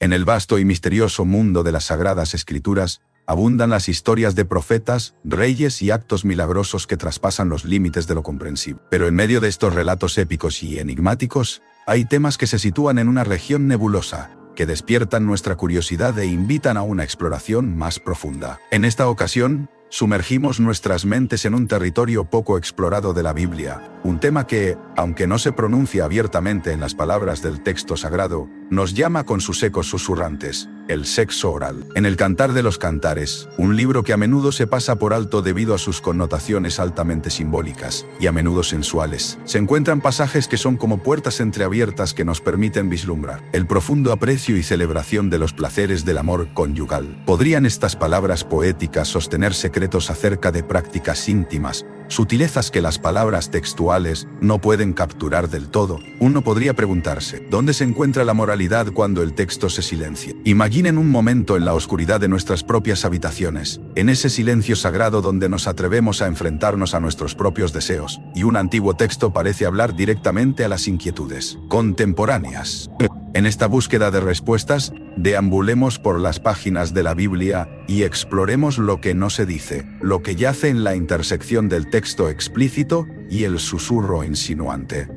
En el vasto y misterioso mundo de las Sagradas Escrituras, abundan las historias de profetas, reyes y actos milagrosos que traspasan los límites de lo comprensible. Pero en medio de estos relatos épicos y enigmáticos, hay temas que se sitúan en una región nebulosa, que despiertan nuestra curiosidad e invitan a una exploración más profunda. En esta ocasión, sumergimos nuestras mentes en un territorio poco explorado de la Biblia, un tema que, aunque no se pronuncia abiertamente en las palabras del texto sagrado, nos llama con sus ecos susurrantes: el sexo oral. En el Cantar de los Cantares, un libro que a menudo se pasa por alto debido a sus connotaciones altamente simbólicas y a menudo sensuales, se encuentran pasajes que son como puertas entreabiertas que nos permiten vislumbrar el profundo aprecio y celebración de los placeres del amor conyugal. ¿Podrían estas palabras poéticas sostener secretos acerca de prácticas íntimas, sutilezas que las palabras textuales no pueden capturar del todo? Uno podría preguntarse, ¿dónde se encuentra la moralidad cuando el texto se silencia? Imaginen un momento en la oscuridad de nuestras propias habitaciones, en ese silencio sagrado donde nos atrevemos a enfrentarnos a nuestros propios deseos, y un antiguo texto parece hablar directamente a las inquietudes contemporáneas. En esta búsqueda de respuestas, deambulemos por las páginas de la Biblia y exploremos lo que no se dice, lo que yace en la intersección del texto explícito y el susurro insinuante.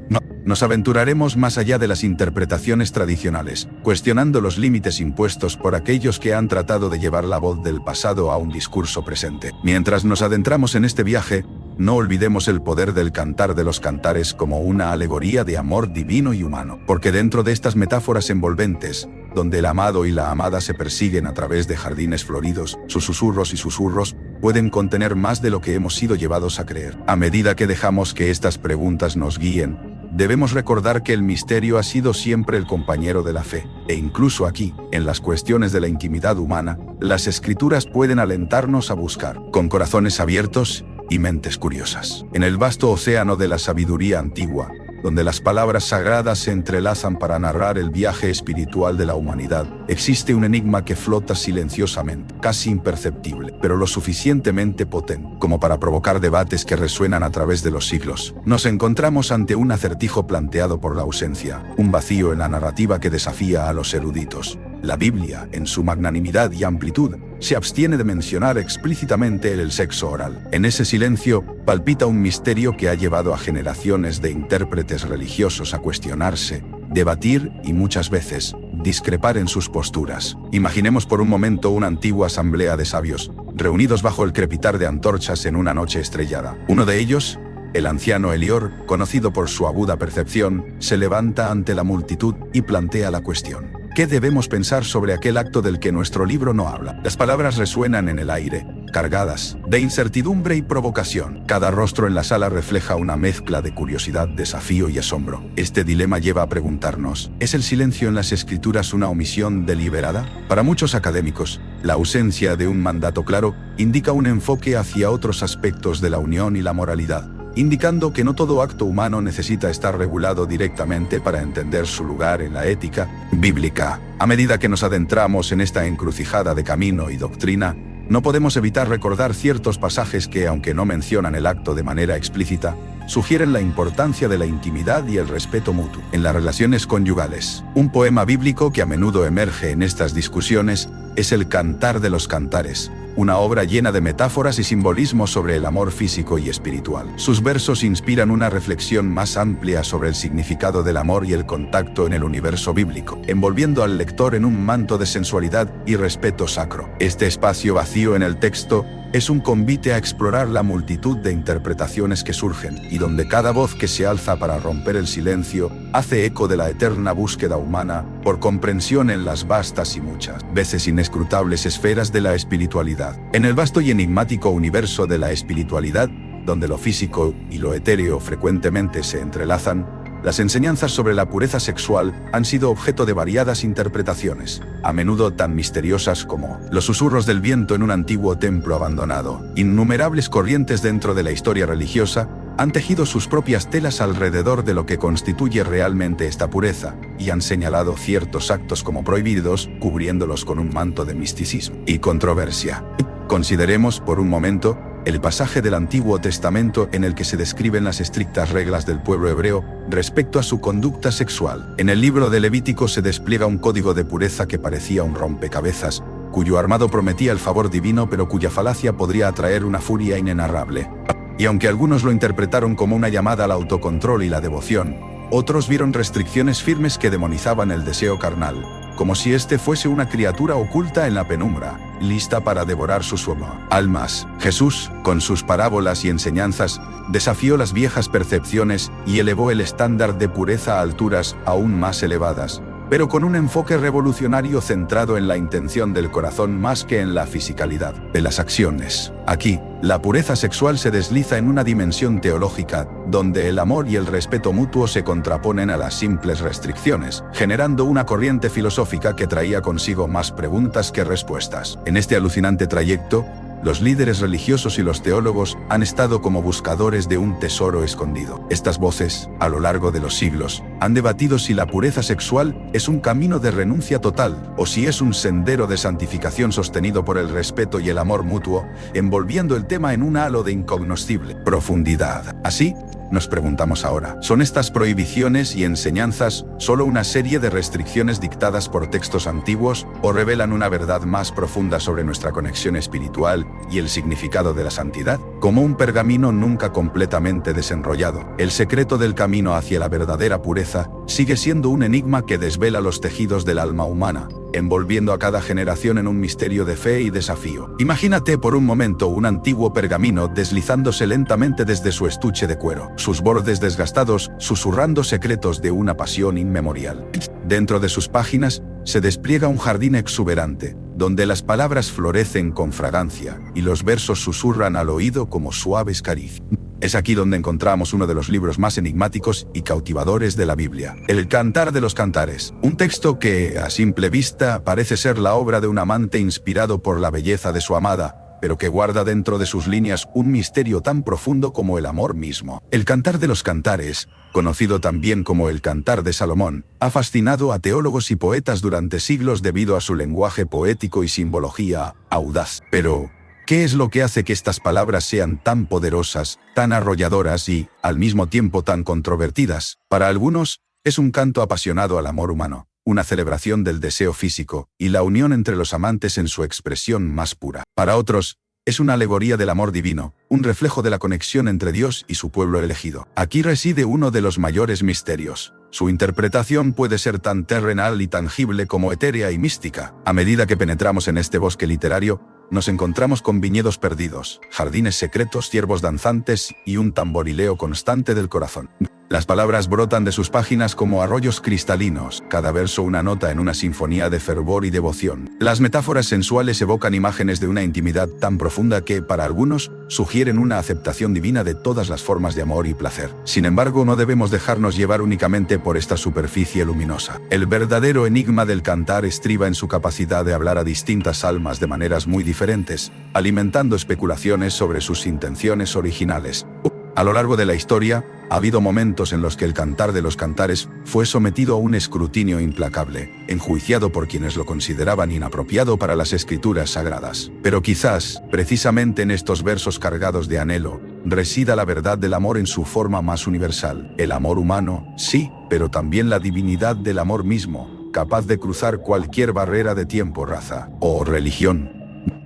Nos aventuraremos más allá de las interpretaciones tradicionales, cuestionando los límites impuestos por aquellos que han tratado de llevar la voz del pasado a un discurso presente. Mientras nos adentramos en este viaje, no olvidemos el poder del Cantar de los Cantares como una alegoría de amor divino y humano, porque dentro de estas metáforas envolventes, donde el amado y la amada se persiguen a través de jardines floridos, sus susurros y susurros pueden contener más de lo que hemos sido llevados a creer. A medida que dejamos que estas preguntas nos guíen, debemos recordar que el misterio ha sido siempre el compañero de la fe, e incluso aquí, en las cuestiones de la intimidad humana, las Escrituras pueden alentarnos a buscar, con corazones abiertos y mentes curiosas. En el vasto océano de la sabiduría antigua, donde las palabras sagradas se entrelazan para narrar el viaje espiritual de la humanidad, existe un enigma que flota silenciosamente, casi imperceptible, pero lo suficientemente potente como para provocar debates que resuenan a través de los siglos. Nos encontramos ante un acertijo planteado por la ausencia, un vacío en la narrativa que desafía a los eruditos. La Biblia, en su magnanimidad y amplitud, se abstiene de mencionar explícitamente el sexo oral. En ese silencio, palpita un misterio que ha llevado a generaciones de intérpretes religiosos a cuestionarse, debatir y muchas veces, discrepar en sus posturas. Imaginemos por un momento una antigua asamblea de sabios, reunidos bajo el crepitar de antorchas en una noche estrellada. Uno de ellos, el anciano Elior, conocido por su aguda percepción, se levanta ante la multitud y plantea la cuestión: ¿qué debemos pensar sobre aquel acto del que nuestro libro no habla? Las palabras resuenan en el aire, cargadas de incertidumbre y provocación. Cada rostro en la sala refleja una mezcla de curiosidad, desafío y asombro. Este dilema lleva a preguntarnos: ¿es el silencio en las Escrituras una omisión deliberada? Para muchos académicos, la ausencia de un mandato claro indica un enfoque hacia otros aspectos de la unión y la moralidad, indicando que no todo acto humano necesita estar regulado directamente para entender su lugar en la ética bíblica. A medida que nos adentramos en esta encrucijada de camino y doctrina, no podemos evitar recordar ciertos pasajes que, aunque no mencionan el acto de manera explícita, sugieren la importancia de la intimidad y el respeto mutuo en las relaciones conyugales. Un poema bíblico que a menudo emerge en estas discusiones es el Cantar de los Cantares, una obra llena de metáforas y simbolismos sobre el amor físico y espiritual. Sus versos inspiran una reflexión más amplia sobre el significado del amor y el contacto en el universo bíblico, envolviendo al lector en un manto de sensualidad y respeto sacro. Este espacio vacío en el texto es un convite a explorar la multitud de interpretaciones que surgen, y donde cada voz que se alza para romper el silencio hace eco de la eterna búsqueda humana por comprensión en las vastas y muchas veces inescrutables esferas de la espiritualidad. En el vasto y enigmático universo de la espiritualidad, donde lo físico y lo etéreo frecuentemente se entrelazan, las enseñanzas sobre la pureza sexual han sido objeto de variadas interpretaciones, a menudo tan misteriosas como los susurros del viento en un antiguo templo abandonado. Innumerables corrientes dentro de la historia religiosa han tejido sus propias telas alrededor de lo que constituye realmente esta pureza, y han señalado ciertos actos como prohibidos, cubriéndolos con un manto de misticismo y controversia. Consideremos, por un momento, el pasaje del Antiguo Testamento en el que se describen las estrictas reglas del pueblo hebreo respecto a su conducta sexual. En el libro de Levítico se despliega un código de pureza que parecía un rompecabezas, cuyo armado prometía el favor divino pero cuya falacia podría atraer una furia inenarrable. Y aunque algunos lo interpretaron como una llamada al autocontrol y la devoción, otros vieron restricciones firmes que demonizaban el deseo carnal, como si este fuese una criatura oculta en la penumbra, lista para devorar sus almas. Jesús, con sus parábolas y enseñanzas, desafió las viejas percepciones y elevó el estándar de pureza a alturas aún más elevadas, pero con un enfoque revolucionario centrado en la intención del corazón más que en la fisicalidad de las acciones. Aquí, la pureza sexual se desliza en una dimensión teológica, donde el amor y el respeto mutuo se contraponen a las simples restricciones, generando una corriente filosófica que traía consigo más preguntas que respuestas. En este alucinante trayecto, los líderes religiosos y los teólogos han estado como buscadores de un tesoro escondido. Estas voces, a lo largo de los siglos, han debatido si la pureza sexual es un camino de renuncia total, o si es un sendero de santificación sostenido por el respeto y el amor mutuo, envolviendo el tema en un halo de incognoscible profundidad. Así, nos preguntamos ahora, ¿son estas prohibiciones y enseñanzas solo una serie de restricciones dictadas por textos antiguos o revelan una verdad más profunda sobre nuestra conexión espiritual y el significado de la santidad? Como un pergamino nunca completamente desenrollado, el secreto del camino hacia la verdadera pureza sigue siendo un enigma que desvela los tejidos del alma humana, envolviendo a cada generación en un misterio de fe y desafío. Imagínate por un momento un antiguo pergamino deslizándose lentamente desde su estuche de cuero, sus bordes desgastados, susurrando secretos de una pasión inmemorial. Dentro de sus páginas se despliega un jardín exuberante, donde las palabras florecen con fragancia y los versos susurran al oído como suaves caricias. Es aquí donde encontramos uno de los libros más enigmáticos y cautivadores de la Biblia, el Cantar de los Cantares, un texto que, a simple vista, parece ser la obra de un amante inspirado por la belleza de su amada, pero que guarda dentro de sus líneas un misterio tan profundo como el amor mismo. El Cantar de los Cantares, conocido también como el Cantar de Salomón, ha fascinado a teólogos y poetas durante siglos debido a su lenguaje poético y simbología audaz. Pero ¿qué es lo que hace que estas palabras sean tan poderosas, tan arrolladoras y, al mismo tiempo, tan controvertidas? Para algunos, es un canto apasionado al amor humano, una celebración del deseo físico y la unión entre los amantes en su expresión más pura. Para otros, es una alegoría del amor divino, un reflejo de la conexión entre Dios y su pueblo elegido. Aquí reside uno de los mayores misterios. Su interpretación puede ser tan terrenal y tangible como etérea y mística. A medida que penetramos en este bosque literario, nos encontramos con viñedos perdidos, jardines secretos, ciervos danzantes y un tamborileo constante del corazón. Las palabras brotan de sus páginas como arroyos cristalinos, cada verso una nota en una sinfonía de fervor y devoción. Las metáforas sensuales evocan imágenes de una intimidad tan profunda que, para algunos, sugieren una aceptación divina de todas las formas de amor y placer. Sin embargo, no debemos dejarnos llevar únicamente por esta superficie luminosa. El verdadero enigma del cantar estriba en su capacidad de hablar a distintas almas de maneras muy diferentes, alimentando especulaciones sobre sus intenciones originales. A lo largo de la historia, ha habido momentos en los que el Cantar de los Cantares fue sometido a un escrutinio implacable, enjuiciado por quienes lo consideraban inapropiado para las escrituras sagradas. Pero quizás, precisamente en estos versos cargados de anhelo, resida la verdad del amor en su forma más universal. El amor humano, sí, pero también la divinidad del amor mismo, capaz de cruzar cualquier barrera de tiempo, raza o religión.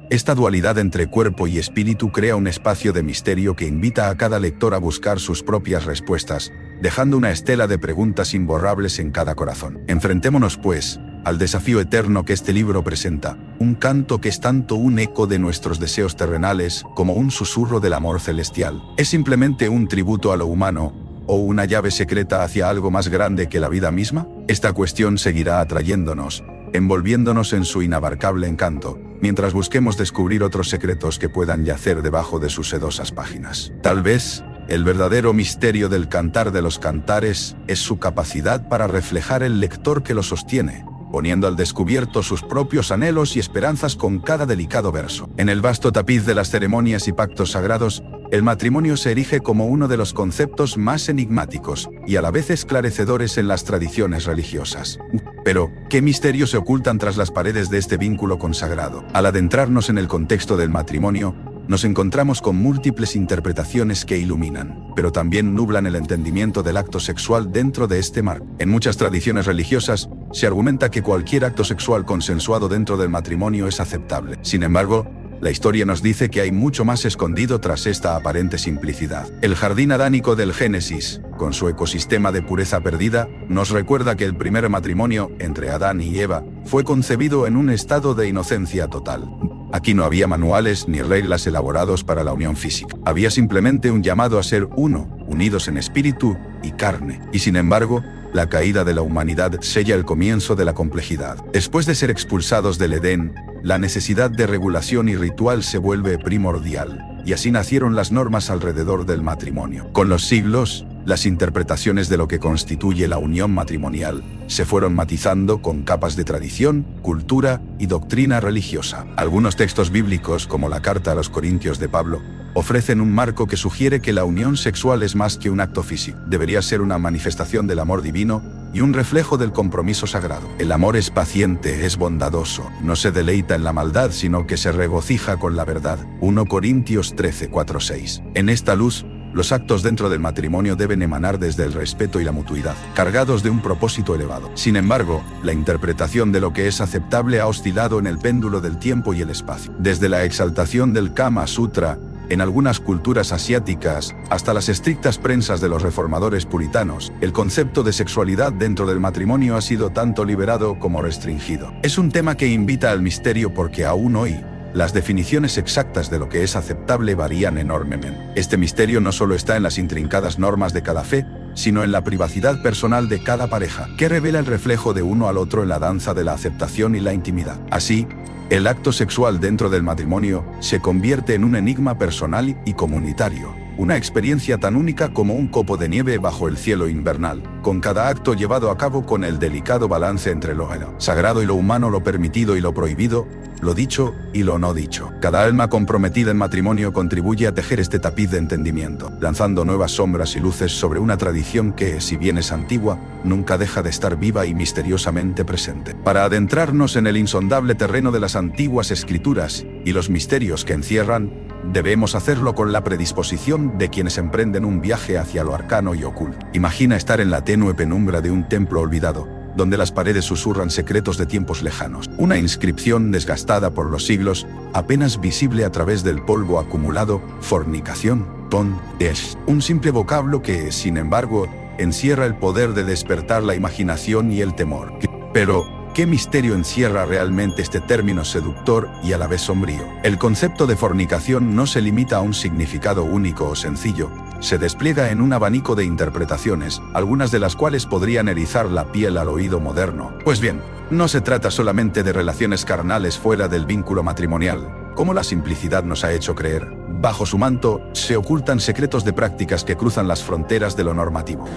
Esta dualidad entre cuerpo y espíritu crea un espacio de misterio que invita a cada lector a buscar sus propias respuestas, dejando una estela de preguntas imborrables en cada corazón. Enfrentémonos, pues, al desafío eterno que este libro presenta, un canto que es tanto un eco de nuestros deseos terrenales como un susurro del amor celestial. ¿Es simplemente un tributo a lo humano o una llave secreta hacia algo más grande que la vida misma? Esta cuestión seguirá atrayéndonos, envolviéndonos en su inabarcable encanto, mientras busquemos descubrir otros secretos que puedan yacer debajo de sus sedosas páginas. Tal vez, el verdadero misterio del Cantar de los Cantares es su capacidad para reflejar el lector que lo sostiene, poniendo al descubierto sus propios anhelos y esperanzas con cada delicado verso. En el vasto tapiz de las ceremonias y pactos sagrados, el matrimonio se erige como uno de los conceptos más enigmáticos y a la vez esclarecedores en las tradiciones religiosas. Pero, ¿qué misterios se ocultan tras las paredes de este vínculo consagrado? Al adentrarnos en el contexto del matrimonio, nos encontramos con múltiples interpretaciones que iluminan, pero también nublan el entendimiento del acto sexual dentro de este marco. En muchas tradiciones religiosas, se argumenta que cualquier acto sexual consensuado dentro del matrimonio es aceptable. Sin embargo, la historia nos dice que hay mucho más escondido tras esta aparente simplicidad. El jardín adánico del Génesis, con su ecosistema de pureza perdida, nos recuerda que el primer matrimonio entre Adán y Eva fue concebido en un estado de inocencia total. Aquí no había manuales ni reglas elaborados para la unión física. Había simplemente un llamado a ser uno, unidos en espíritu y carne. Y sin embargo, la caída de la humanidad sella el comienzo de la complejidad. Después de ser expulsados del Edén, la necesidad de regulación y ritual se vuelve primordial, y así nacieron las normas alrededor del matrimonio. Con los siglos, las interpretaciones de lo que constituye la unión matrimonial se fueron matizando con capas de tradición, cultura y doctrina religiosa. Algunos textos bíblicos, como la Carta a los Corintios de Pablo, ofrecen un marco que sugiere que la unión sexual es más que un acto físico. Debería ser una manifestación del amor divino y un reflejo del compromiso sagrado. El amor es paciente, es bondadoso, no se deleita en la maldad, sino que se regocija con la verdad. 1 Corintios 13, 4, 6. En esta luz, los actos dentro del matrimonio deben emanar desde el respeto y la mutuidad, cargados de un propósito elevado. Sin embargo, la interpretación de lo que es aceptable ha oscilado en el péndulo del tiempo y el espacio. Desde la exaltación del Kama Sutra, en algunas culturas asiáticas, hasta las estrictas prensas de los reformadores puritanos, el concepto de sexualidad dentro del matrimonio ha sido tanto liberado como restringido. Es un tema que invita al misterio porque aún hoy, las definiciones exactas de lo que es aceptable varían enormemente. Este misterio no solo está en las intrincadas normas de cada fe, sino en la privacidad personal de cada pareja, que revela el reflejo de uno al otro en la danza de la aceptación y la intimidad. Así, el acto sexual dentro del matrimonio se convierte en un enigma personal y comunitario, una experiencia tan única como un copo de nieve bajo el cielo invernal, con cada acto llevado a cabo con el delicado balance entre lo sagrado y lo humano, lo permitido y lo prohibido, lo dicho y lo no dicho. Cada alma comprometida en matrimonio contribuye a tejer este tapiz de entendimiento, lanzando nuevas sombras y luces sobre una tradición que, si bien es antigua, nunca deja de estar viva y misteriosamente presente. Para adentrarnos en el insondable terreno de las antiguas escrituras y los misterios que encierran, debemos hacerlo con la predisposición de quienes emprenden un viaje hacia lo arcano y oculto. Imagina estar en la tenue penumbra de un templo olvidado, donde las paredes susurran secretos de tiempos lejanos. Una inscripción desgastada por los siglos, apenas visible a través del polvo acumulado, fornicación, ton, es. Un simple vocablo que, sin embargo, encierra el poder de despertar la imaginación y el temor. Pero, ¿qué misterio encierra realmente este término seductor y a la vez sombrío? El concepto de fornicación no se limita a un significado único o sencillo, se despliega en un abanico de interpretaciones, algunas de las cuales podrían erizar la piel al oído moderno. Pues bien, no se trata solamente de relaciones carnales fuera del vínculo matrimonial, como la simplicidad nos ha hecho creer. Bajo su manto, se ocultan secretos de prácticas que cruzan las fronteras de lo normativo.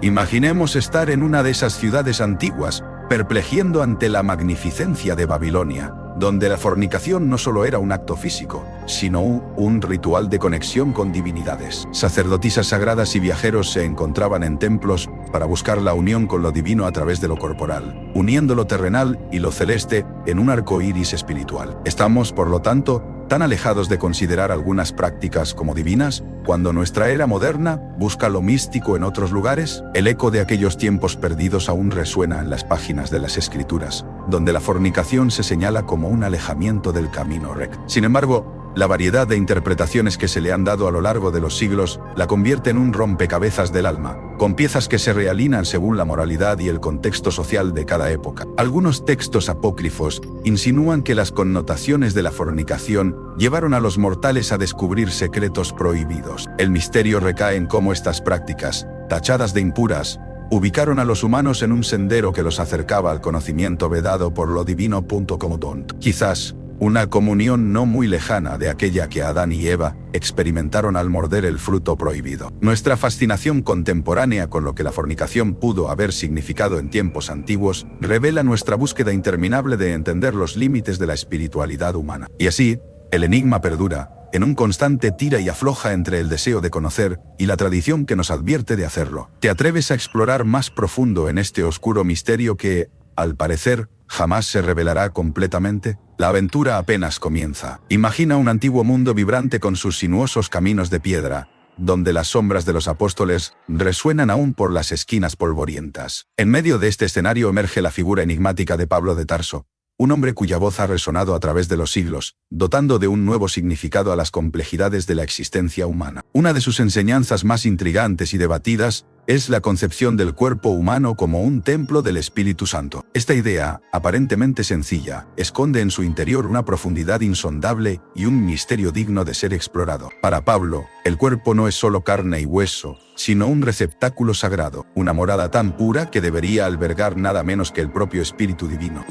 Imaginemos estar en una de esas ciudades antiguas, perplejiendo ante la magnificencia de Babilonia, donde la fornicación no solo era un acto físico, sino un ritual de conexión con divinidades. Sacerdotisas sagradas y viajeros se encontraban en templos para buscar la unión con lo divino a través de lo corporal, uniendo lo terrenal y lo celeste en un arco iris espiritual. Estamos, por lo tanto, tan alejados de considerar algunas prácticas como divinas, cuando nuestra era moderna busca lo místico en otros lugares. El eco de aquellos tiempos perdidos aún resuena en las páginas de las Escrituras, donde la fornicación se señala como un alejamiento del camino recto. Sin embargo, la variedad de interpretaciones que se le han dado a lo largo de los siglos la convierte en un rompecabezas del alma, con piezas que se realinean según la moralidad y el contexto social de cada época. Algunos textos apócrifos insinúan que las connotaciones de la fornicación llevaron a los mortales a descubrir secretos prohibidos. El misterio recae en cómo estas prácticas, tachadas de impuras, ubicaron a los humanos en un sendero que los acercaba al conocimiento vedado por lo divino. Quizás una comunión no muy lejana de aquella que Adán y Eva experimentaron al morder el fruto prohibido. Nuestra fascinación contemporánea con lo que la fornicación pudo haber significado en tiempos antiguos revela nuestra búsqueda interminable de entender los límites de la espiritualidad humana. Y así, el enigma perdura, en un constante tira y afloja entre el deseo de conocer y la tradición que nos advierte de hacerlo. ¿Te atreves a explorar más profundo en este oscuro misterio que, al parecer, jamás se revelará completamente. La aventura apenas comienza. Imagina un antiguo mundo vibrante con sus sinuosos caminos de piedra, donde las sombras de los apóstoles resuenan aún por las esquinas polvorientas. En medio de este escenario emerge la figura enigmática de Pablo de Tarso, un hombre cuya voz ha resonado a través de los siglos, dotando de un nuevo significado a las complejidades de la existencia humana. Una de sus enseñanzas más intrigantes y debatidas es la concepción del cuerpo humano como un templo del Espíritu Santo. Esta idea, aparentemente sencilla, esconde en su interior una profundidad insondable y un misterio digno de ser explorado. Para Pablo, el cuerpo no es solo carne y hueso, sino un receptáculo sagrado, una morada tan pura que debería albergar nada menos que el propio Espíritu Divino.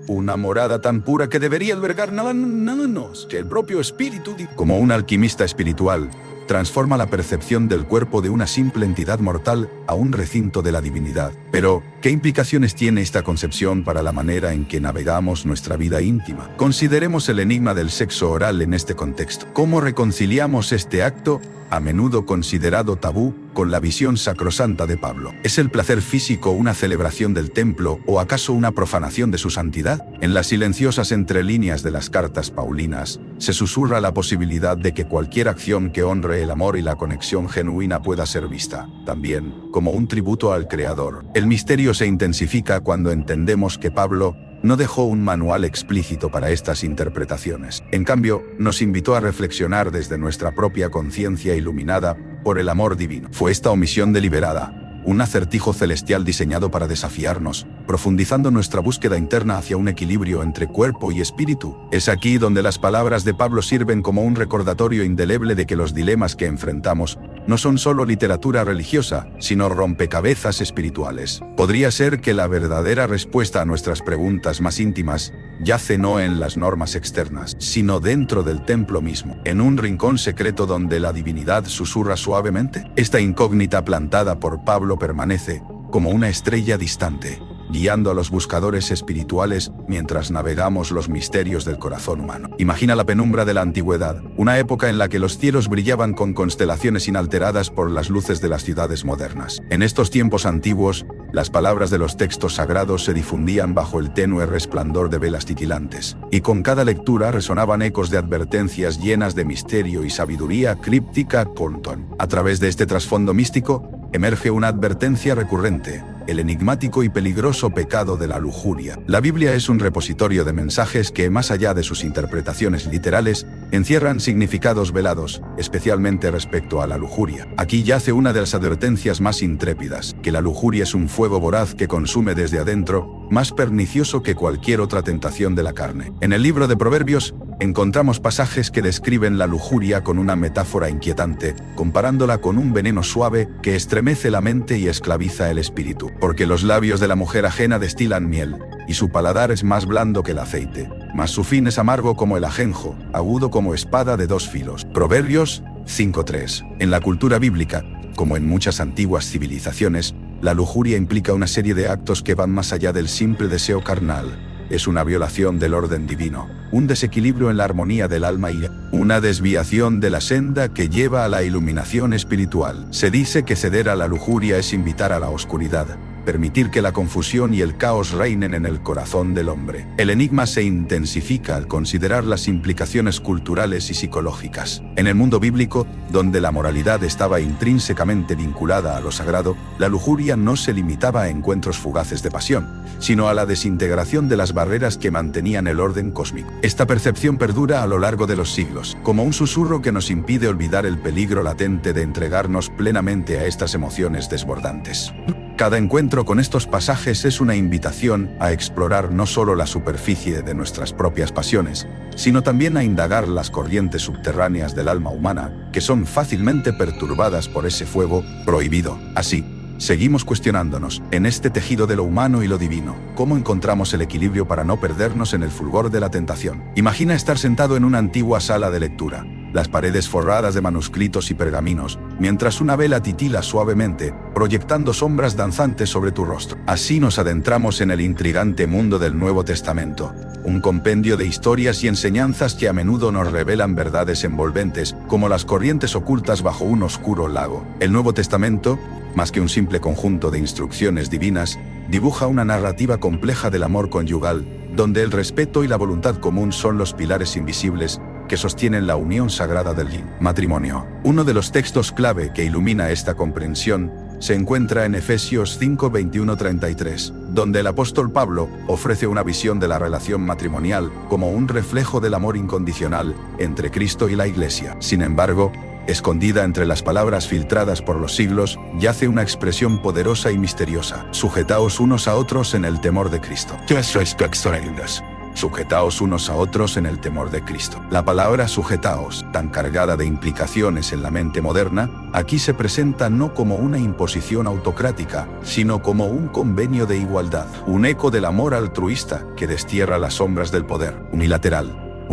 Una morada tan pura que debería albergar nada menos que el propio Espíritu Divino. Como un alquimista espiritual, transforma la percepción del cuerpo de una simple entidad mortal a un recinto de la divinidad. Pero, ¿qué implicaciones tiene esta concepción para la manera en que navegamos nuestra vida íntima? Consideremos el enigma del sexo oral en este contexto. ¿Cómo reconciliamos este acto, a menudo considerado tabú, con la visión sacrosanta de Pablo? ¿Es el placer físico una celebración del templo o acaso una profanación de su santidad? En las silenciosas entrelíneas de las cartas paulinas, se susurra la posibilidad de que cualquier acción que honre el amor y la conexión genuina pueda ser vista, también, como un tributo al Creador. El misterio se intensifica cuando entendemos que Pablo no dejó un manual explícito para estas interpretaciones. En cambio, nos invitó a reflexionar desde nuestra propia conciencia iluminada por el amor divino. ¿Fue esta omisión deliberada un acertijo celestial diseñado para desafiarnos, profundizando nuestra búsqueda interna hacia un equilibrio entre cuerpo y espíritu? Es aquí donde las palabras de Pablo sirven como un recordatorio indeleble de que los dilemas que enfrentamos no son solo literatura religiosa, sino rompecabezas espirituales. Podría ser que la verdadera respuesta a nuestras preguntas más íntimas yace no en las normas externas, sino dentro del templo mismo, en un rincón secreto donde la divinidad susurra suavemente. Esta incógnita plantada por Pablo permanece como una estrella distante, guiando a los buscadores espirituales mientras navegamos los misterios del corazón humano. Imagina la penumbra de la antigüedad, una época en la que los cielos brillaban con constelaciones inalteradas por las luces de las ciudades modernas. En estos tiempos antiguos, las palabras de los textos sagrados se difundían bajo el tenue resplandor de velas titilantes, y con cada lectura resonaban ecos de advertencias llenas de misterio y sabiduría críptica. A través de este trasfondo místico, emerge una advertencia recurrente: el enigmático y peligroso pecado de la lujuria. La Biblia es un repositorio de mensajes que, más allá de sus interpretaciones literales, encierran significados velados, especialmente respecto a la lujuria. Aquí yace una de las advertencias más intrépidas: que la lujuria es un fuego voraz que consume desde adentro, más pernicioso que cualquier otra tentación de la carne. En el libro de Proverbios, encontramos pasajes que describen la lujuria con una metáfora inquietante, comparándola con un veneno suave que estremece la mente y esclaviza el espíritu. Porque los labios de la mujer ajena destilan miel, y su paladar es más blando que el aceite, mas su fin es amargo como el ajenjo, agudo como espada de dos filos. Proverbios 5:3. En la cultura bíblica, como en muchas antiguas civilizaciones, la lujuria implica una serie de actos que van más allá del simple deseo carnal. Es una violación del orden divino, un desequilibrio en la armonía del alma y una desviación de la senda que lleva a la iluminación espiritual. Se dice que ceder a la lujuria es invitar a la oscuridad, permitir que la confusión y el caos reinen en el corazón del hombre. El enigma se intensifica al considerar las implicaciones culturales y psicológicas. En el mundo bíblico, donde la moralidad estaba intrínsecamente vinculada a lo sagrado, la lujuria no se limitaba a encuentros fugaces de pasión, sino a la desintegración de las barreras que mantenían el orden cósmico. Esta percepción perdura a lo largo de los siglos, como un susurro que nos impide olvidar el peligro latente de entregarnos plenamente a estas emociones desbordantes. Cada encuentro con estos pasajes es una invitación a explorar no solo la superficie de nuestras propias pasiones, sino también a indagar las corrientes subterráneas del alma humana, que son fácilmente perturbadas por ese fuego prohibido. Así, seguimos cuestionándonos, en este tejido de lo humano y lo divino, ¿cómo encontramos el equilibrio para no perdernos en el fulgor de la tentación? Imagina estar sentado en una antigua sala de lectura, las paredes forradas de manuscritos y pergaminos, mientras una vela titila suavemente, proyectando sombras danzantes sobre tu rostro. Así nos adentramos en el intrigante mundo del Nuevo Testamento, un compendio de historias y enseñanzas que a menudo nos revelan verdades envolventes, como las corrientes ocultas bajo un oscuro lago. El Nuevo Testamento, Más que un simple conjunto de instrucciones divinas, dibuja una narrativa compleja del amor conyugal, donde el respeto y la voluntad común son los pilares invisibles que sostienen la unión sagrada del matrimonio. Uno de los textos clave que ilumina esta comprensión se encuentra en Efesios 5, 21-33, donde el apóstol Pablo ofrece una visión de la relación matrimonial como un reflejo del amor incondicional entre Cristo y la Iglesia. Sin embargo, escondida entre las palabras filtradas por los siglos, yace una expresión poderosa y misteriosa: sujetaos unos a otros en el temor de Cristo. Sujetaos unos a otros en el temor de Cristo. La palabra sujetaos, tan cargada de implicaciones en la mente moderna, aquí se presenta no como una imposición autocrática, sino como un convenio de igualdad, un eco del amor altruista que destierra las sombras del poder unilateral.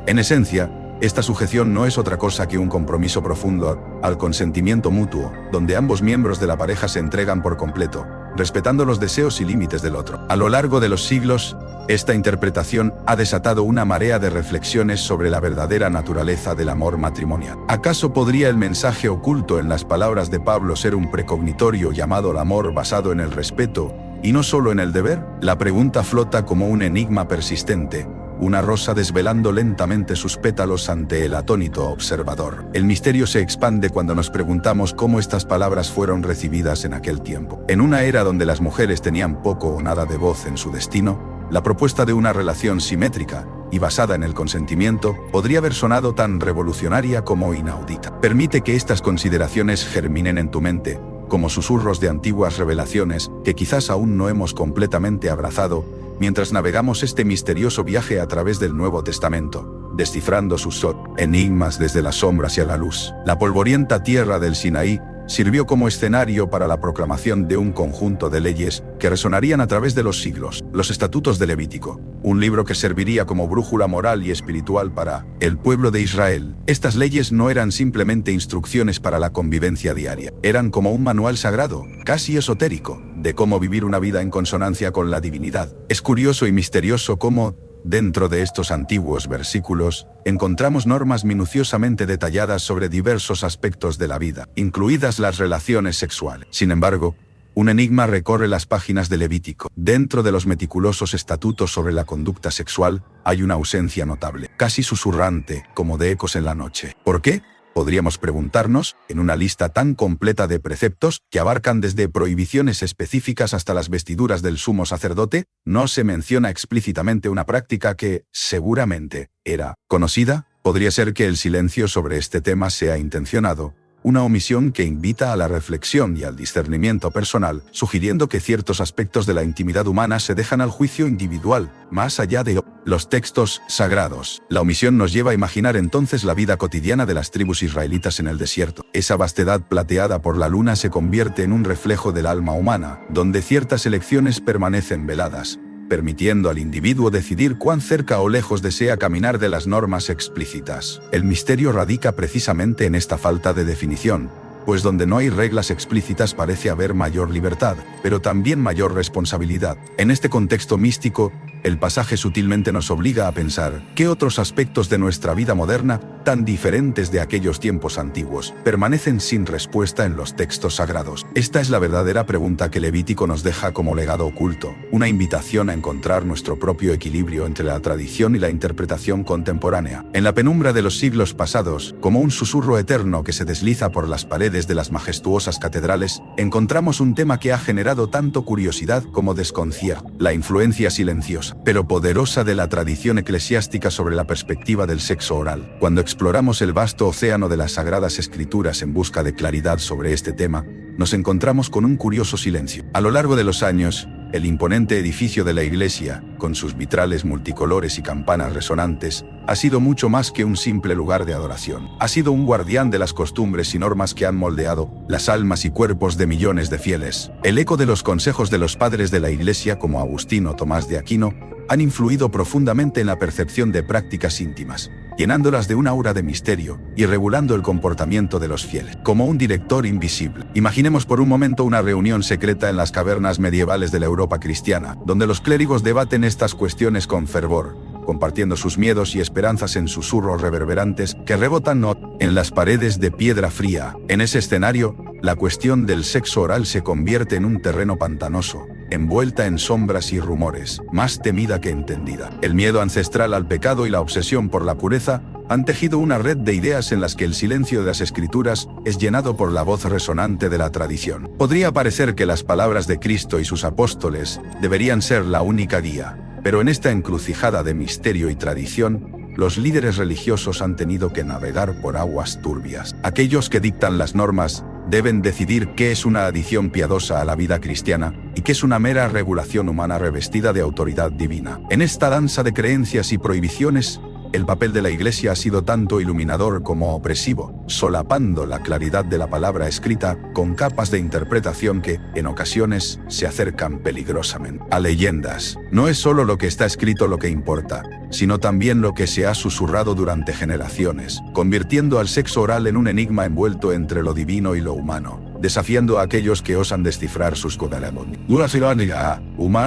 En esencia, esta sujeción no es otra cosa que un compromiso profundo al consentimiento mutuo, donde ambos miembros de la pareja se entregan por completo, respetando los deseos y límites del otro. A lo largo de los siglos, esta interpretación ha desatado una marea de reflexiones sobre la verdadera naturaleza del amor matrimonial. ¿Acaso podría el mensaje oculto en las palabras de Pablo ser un precognitorio llamado al amor basado en el respeto, y no solo en el deber? La pregunta flota como un enigma persistente, una rosa desvelando lentamente sus pétalos ante el atónito observador. El misterio se expande cuando nos preguntamos cómo estas palabras fueron recibidas en aquel tiempo. En una era donde las mujeres tenían poco o nada de voz en su destino, la propuesta de una relación simétrica y basada en el consentimiento podría haber sonado tan revolucionaria como inaudita. Permite que estas consideraciones germinen en tu mente, como susurros de antiguas revelaciones que quizás aún no hemos completamente abrazado, mientras navegamos este misterioso viaje a través del Nuevo Testamento, descifrando sus enigmas desde las sombras y a la luz. La polvorienta tierra del Sinaí sirvió como escenario para la proclamación de un conjunto de leyes que resonarían a través de los siglos: los Estatutos de Levítico, un libro que serviría como brújula moral y espiritual para el pueblo de Israel. Estas leyes no eran simplemente instrucciones para la convivencia diaria, eran como un manual sagrado, casi esotérico, de cómo vivir una vida en consonancia con la divinidad. Es curioso y misterioso cómo, dentro de estos antiguos versículos, encontramos normas minuciosamente detalladas sobre diversos aspectos de la vida, incluidas las relaciones sexuales. Sin embargo, un enigma recorre las páginas de Levítico. Dentro de los meticulosos estatutos sobre la conducta sexual, hay una ausencia notable, casi susurrante, como de ecos en la noche. ¿Por qué? Podríamos preguntarnos, en una lista tan completa de preceptos que abarcan desde prohibiciones específicas hasta las vestiduras del sumo sacerdote, no se menciona explícitamente una práctica que, seguramente, era conocida. Podría ser que el silencio sobre este tema sea intencionado, una omisión que invita a la reflexión y al discernimiento personal, sugiriendo que ciertos aspectos de la intimidad humana se dejan al juicio individual, más allá de los textos sagrados. La omisión nos lleva a imaginar entonces la vida cotidiana de las tribus israelitas en el desierto. Esa vastedad plateada por la luna se convierte en un reflejo del alma humana, donde ciertas elecciones permanecen veladas, permitiendo al individuo decidir cuán cerca o lejos desea caminar de las normas explícitas. El misterio radica precisamente en esta falta de definición, pues donde no hay reglas explícitas parece haber mayor libertad, pero también mayor responsabilidad. En este contexto místico, el pasaje sutilmente nos obliga a pensar qué otros aspectos de nuestra vida moderna, tan diferentes de aquellos tiempos antiguos, permanecen sin respuesta en los textos sagrados. Esta es la verdadera pregunta que Levítico nos deja como legado oculto, una invitación a encontrar nuestro propio equilibrio entre la tradición y la interpretación contemporánea. En la penumbra de los siglos pasados, como un susurro eterno que se desliza por las paredes de las majestuosas catedrales, encontramos un tema que ha generado tanto curiosidad como desconcierto: la influencia silenciosa, pero poderosa de la tradición eclesiástica sobre la perspectiva del sexo oral. Cuando exploramos el vasto océano de las Sagradas Escrituras en busca de claridad sobre este tema, nos encontramos con un curioso silencio. A lo largo de los años, el imponente edificio de la iglesia, con sus vitrales multicolores y campanas resonantes, ha sido mucho más que un simple lugar de adoración. Ha sido un guardián de las costumbres y normas que han moldeado las almas y cuerpos de millones de fieles. El eco de los consejos de los padres de la iglesia como Agustín o Tomás de Aquino han influido profundamente en la percepción de prácticas íntimas, llenándolas de un aura de misterio y regulando el comportamiento de los fieles, como un director invisible. Imaginemos por un momento una reunión secreta en las cavernas medievales de la Europa cristiana, donde los clérigos debaten estas cuestiones con fervor, compartiendo sus miedos y esperanzas en susurros reverberantes que rebotan en las paredes de piedra fría. En ese escenario, la cuestión del sexo oral se convierte en un terreno pantanoso, envuelta en sombras y rumores, más temida que entendida. El miedo ancestral al pecado y la obsesión por la pureza han tejido una red de ideas en las que el silencio de las escrituras es llenado por la voz resonante de la tradición. Podría parecer que las palabras de Cristo y sus apóstoles deberían ser la única guía, pero en esta encrucijada de misterio y tradición, los líderes religiosos han tenido que navegar por aguas turbias. Aquellos que dictan las normas deben decidir qué es una adición piadosa a la vida cristiana y qué es una mera regulación humana revestida de autoridad divina. En esta danza de creencias y prohibiciones, el papel de la Iglesia ha sido tanto iluminador como opresivo, solapando la claridad de la palabra escrita con capas de interpretación que, en ocasiones, se acercan peligrosamente a leyendas. No es solo lo que está escrito lo que importa, sino también lo que se ha susurrado durante generaciones, convirtiendo al sexo oral en un enigma envuelto entre lo divino y lo humano, desafiando a aquellos que osan descifrar sus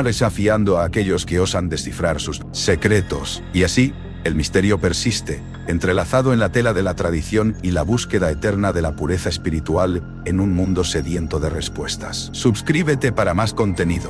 desafiando a aquellos que osan descifrar sus secretos. Y así, el misterio persiste, entrelazado en la tela de la tradición y la búsqueda eterna de la pureza espiritual en un mundo sediento de respuestas. Suscríbete para más contenido.